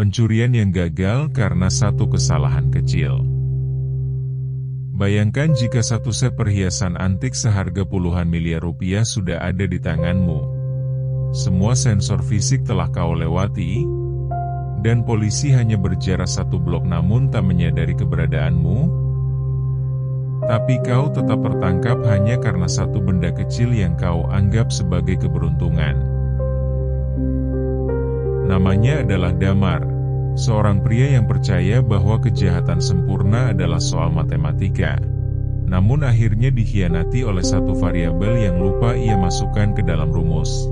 Pencurian yang gagal karena satu kesalahan kecil. Bayangkan jika satu set perhiasan antik seharga puluhan miliar rupiah sudah ada di tanganmu. Semua sensor fisik telah kau lewati, dan polisi hanya berjarak satu blok namun tak menyadari keberadaanmu. Tapi kau tetap tertangkap hanya karena satu benda kecil yang kau anggap sebagai keberuntungan. Namanya adalah Damar. Seorang pria yang percaya bahwa kejahatan sempurna adalah soal matematika. Namun akhirnya dikhianati oleh satu variabel yang lupa ia masukkan ke dalam rumus.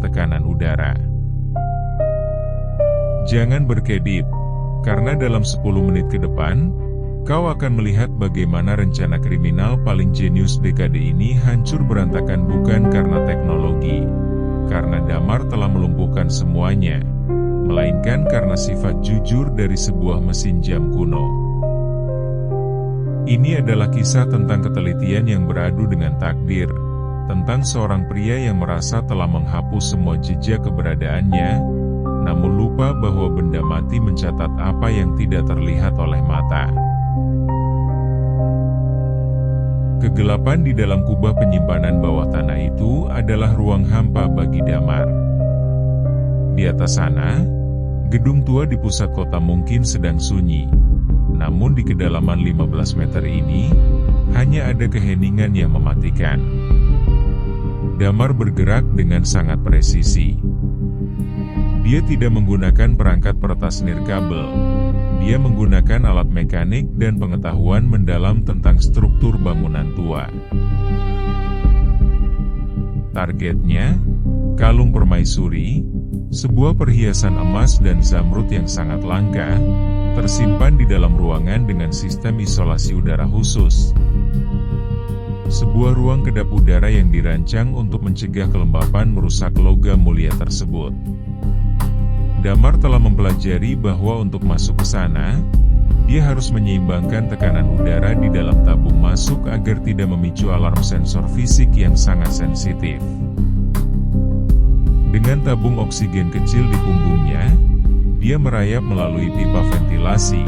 Tekanan udara. Jangan berkedip, karena dalam 10 menit ke depan, kau akan melihat bagaimana rencana kriminal paling jenius dekade ini hancur berantakan bukan karena teknologi, karena Damar telah melumpuhkan semuanya, melainkan karena sifat jujur dari sebuah mesin jam kuno. Ini adalah kisah tentang ketelitian yang beradu dengan takdir, tentang seorang pria yang merasa telah menghapus semua jejak keberadaannya, namun lupa bahwa benda mati mencatat apa yang tidak terlihat oleh mata. Kegelapan di dalam kubah penyimpanan bawah tanah itu adalah ruang hampa bagi Damar. Di atas sana, gedung tua di pusat kota mungkin sedang sunyi. Namun di kedalaman 15 meter ini, hanya ada keheningan yang mematikan. Damar bergerak dengan sangat presisi. Dia tidak menggunakan perangkat peretas nirkabel. Dia menggunakan alat mekanik dan pengetahuan mendalam tentang struktur bangunan tua. Targetnya, kalung permaisuri, sebuah perhiasan emas dan zamrud yang sangat langka, tersimpan di dalam ruangan dengan sistem isolasi udara khusus. Sebuah ruang kedap udara yang dirancang untuk mencegah kelembapan merusak logam mulia tersebut. Damar telah mempelajari bahwa untuk masuk ke sana, dia harus menyeimbangkan tekanan udara di dalam tabung masuk agar tidak memicu alarm sensor fisik yang sangat sensitif. Dengan tabung oksigen kecil di punggungnya, dia merayap melalui pipa ventilasi,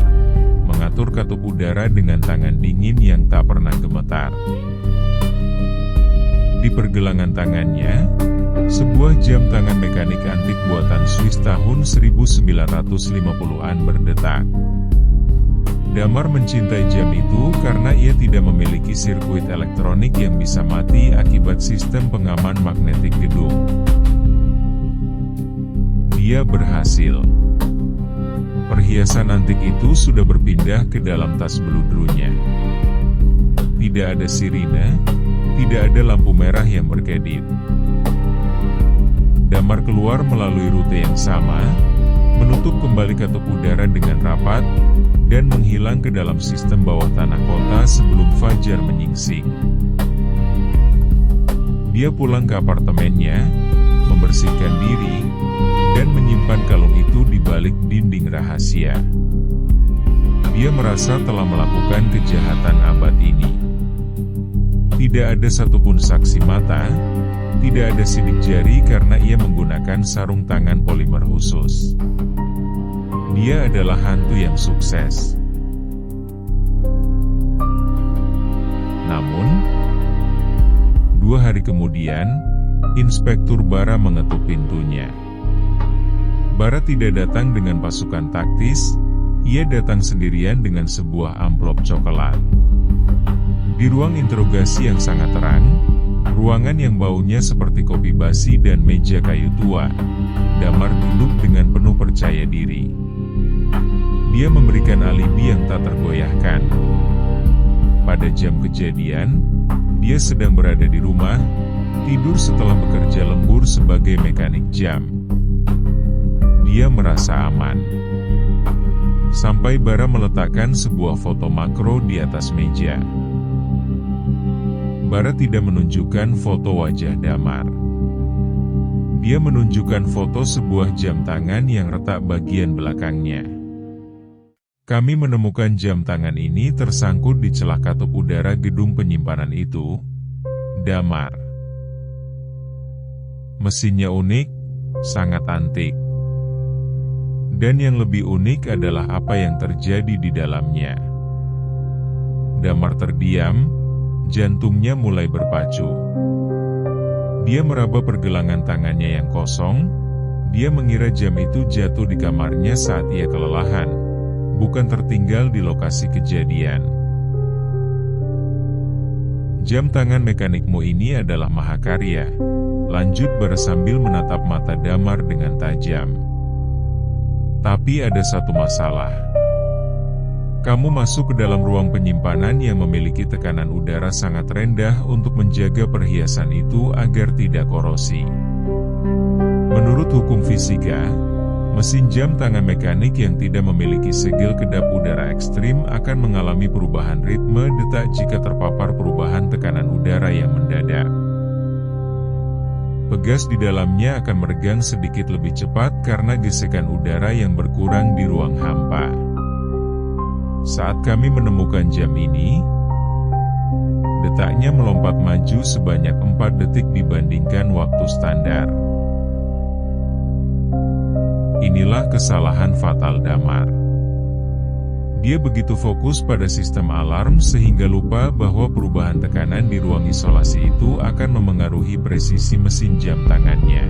mengatur katup udara dengan tangan dingin yang tak pernah gemetar. Di pergelangan tangannya, sebuah jam tangan mekanik antik buatan Swiss tahun 1950-an berdetak. Damar mencintai jam itu karena ia tidak memiliki sirkuit elektronik yang bisa mati akibat sistem pengaman magnetik gedung. Dia berhasil. Perhiasan antik itu sudah berpindah ke dalam tas beludrunya. Tidak ada sirine, tidak ada lampu merah yang berkedip. Damar keluar melalui rute yang sama, menutup kembali katup udara dengan rapat, dan menghilang ke dalam sistem bawah tanah kota sebelum fajar menyingsing. Dia pulang ke apartemennya, membersihkan diri, dan menyimpan kalung itu di balik dinding rahasia. Dia merasa telah melakukan kejahatan abad ini. Tidak ada satupun saksi mata, tidak ada sidik jari karena ia menggunakan sarung tangan polimer khusus. Dia adalah hantu yang sukses. Namun, 2 hari kemudian, Inspektur Bara mengetuk pintunya. Bara tidak datang dengan pasukan taktis, ia datang sendirian dengan sebuah amplop coklat. Di ruang interogasi yang sangat terang, ruangan yang baunya seperti kopi basi dan meja kayu tua, Damar duduk dengan penuh percaya diri. Dia memberikan alibi yang tak tergoyahkan. Pada jam kejadian, dia sedang berada di rumah, tidur setelah bekerja lembur sebagai mekanik jam. Dia merasa aman. Sampai Bara meletakkan sebuah foto makro di atas meja. Bara tidak menunjukkan foto wajah Damar. Dia menunjukkan foto sebuah jam tangan yang retak bagian belakangnya. Kami menemukan jam tangan ini tersangkut di celah katup udara gedung penyimpanan itu, Damar. Mesinnya unik, sangat antik. Dan yang lebih unik adalah apa yang terjadi di dalamnya. Damar terdiam, jantungnya mulai berpacu. Dia meraba pergelangan tangannya yang kosong. Dia mengira jam itu jatuh di kamarnya saat ia kelelahan, bukan tertinggal di lokasi kejadian. Jam tangan mekanikmu ini adalah mahakarya, lanjut Bara sambil menatap mata Damar dengan tajam. Tapi ada satu masalah. Kamu masuk ke dalam ruang penyimpanan yang memiliki tekanan udara sangat rendah untuk menjaga perhiasan itu agar tidak korosi. Menurut hukum fisika, mesin jam tangan mekanik yang tidak memiliki segel kedap udara ekstrim akan mengalami perubahan ritme detak jika terpapar perubahan tekanan udara yang mendadak. Pegas di dalamnya akan meregang sedikit lebih cepat karena gesekan udara yang berkurang di ruang hampa. Saat kami menemukan jam ini, detaknya melompat maju sebanyak 4 detik dibandingkan waktu standar. Inilah kesalahan fatal Damar. Dia begitu fokus pada sistem alarm sehingga lupa bahwa perubahan tekanan di ruang isolasi itu akan memengaruhi presisi mesin jam tangannya.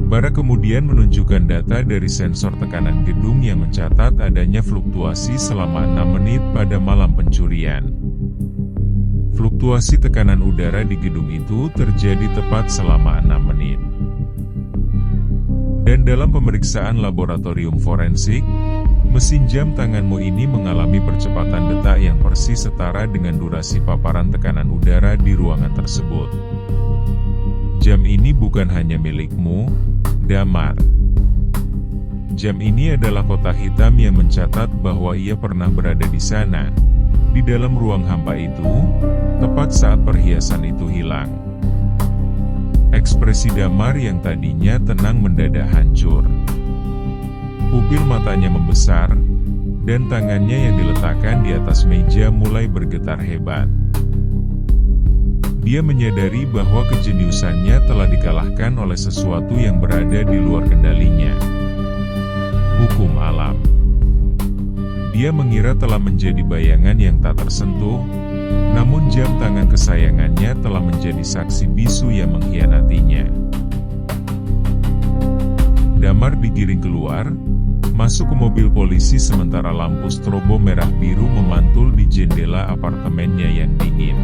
Bara kemudian menunjukkan data dari sensor tekanan gedung yang mencatat adanya fluktuasi selama 6 menit pada malam pencurian. Fluktuasi tekanan udara di gedung itu terjadi tepat selama 6 menit. Dan dalam pemeriksaan laboratorium forensik, mesin jam tanganmu ini mengalami percepatan detak yang persis setara dengan durasi paparan tekanan udara di ruangan tersebut. Jam ini bukan hanya milikmu, Damar. Jam ini adalah kotak hitam yang mencatat bahwa ia pernah berada di sana, di dalam ruang hampa itu, tepat saat perhiasan itu hilang. Ekspresi Damar yang tadinya tenang mendadak hancur. Pupil matanya membesar, dan tangannya yang diletakkan di atas meja mulai bergetar hebat. Dia menyadari bahwa kejeniusannya telah dikalahkan oleh sesuatu yang berada di luar kendalinya. Hukum alam. Dia mengira telah menjadi bayangan yang tak tersentuh, namun jam tangan kesayangannya telah menjadi saksi bisu yang mengkhianatinya. Damar digiring keluar, masuk ke mobil polisi sementara lampu strobo merah biru memantul di jendela apartemennya yang dingin.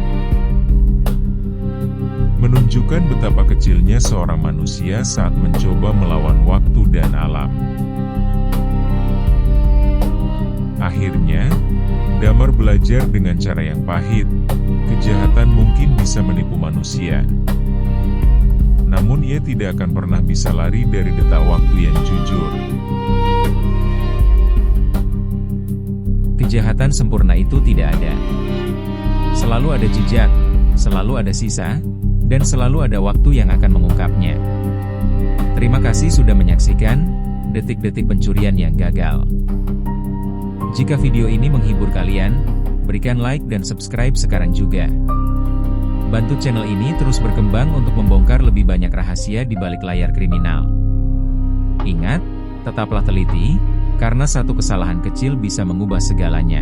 Menunjukkan betapa kecilnya seorang manusia saat mencoba melawan waktu dan alam. Akhirnya, Damar belajar dengan cara yang pahit, kejahatan mungkin bisa menipu manusia. Namun ia tidak akan pernah bisa lari dari detak waktu yang jujur. Kejahatan sempurna itu tidak ada. Selalu ada jejak, selalu ada sisa, dan selalu ada waktu yang akan mengungkapnya. Terima kasih sudah menyaksikan detik-detik pencurian yang gagal. Jika video ini menghibur kalian, berikan like dan subscribe sekarang juga. Bantu channel ini terus berkembang untuk membongkar lebih banyak rahasia di balik layar kriminal. Ingat, tetaplah teliti, karena satu kesalahan kecil bisa mengubah segalanya.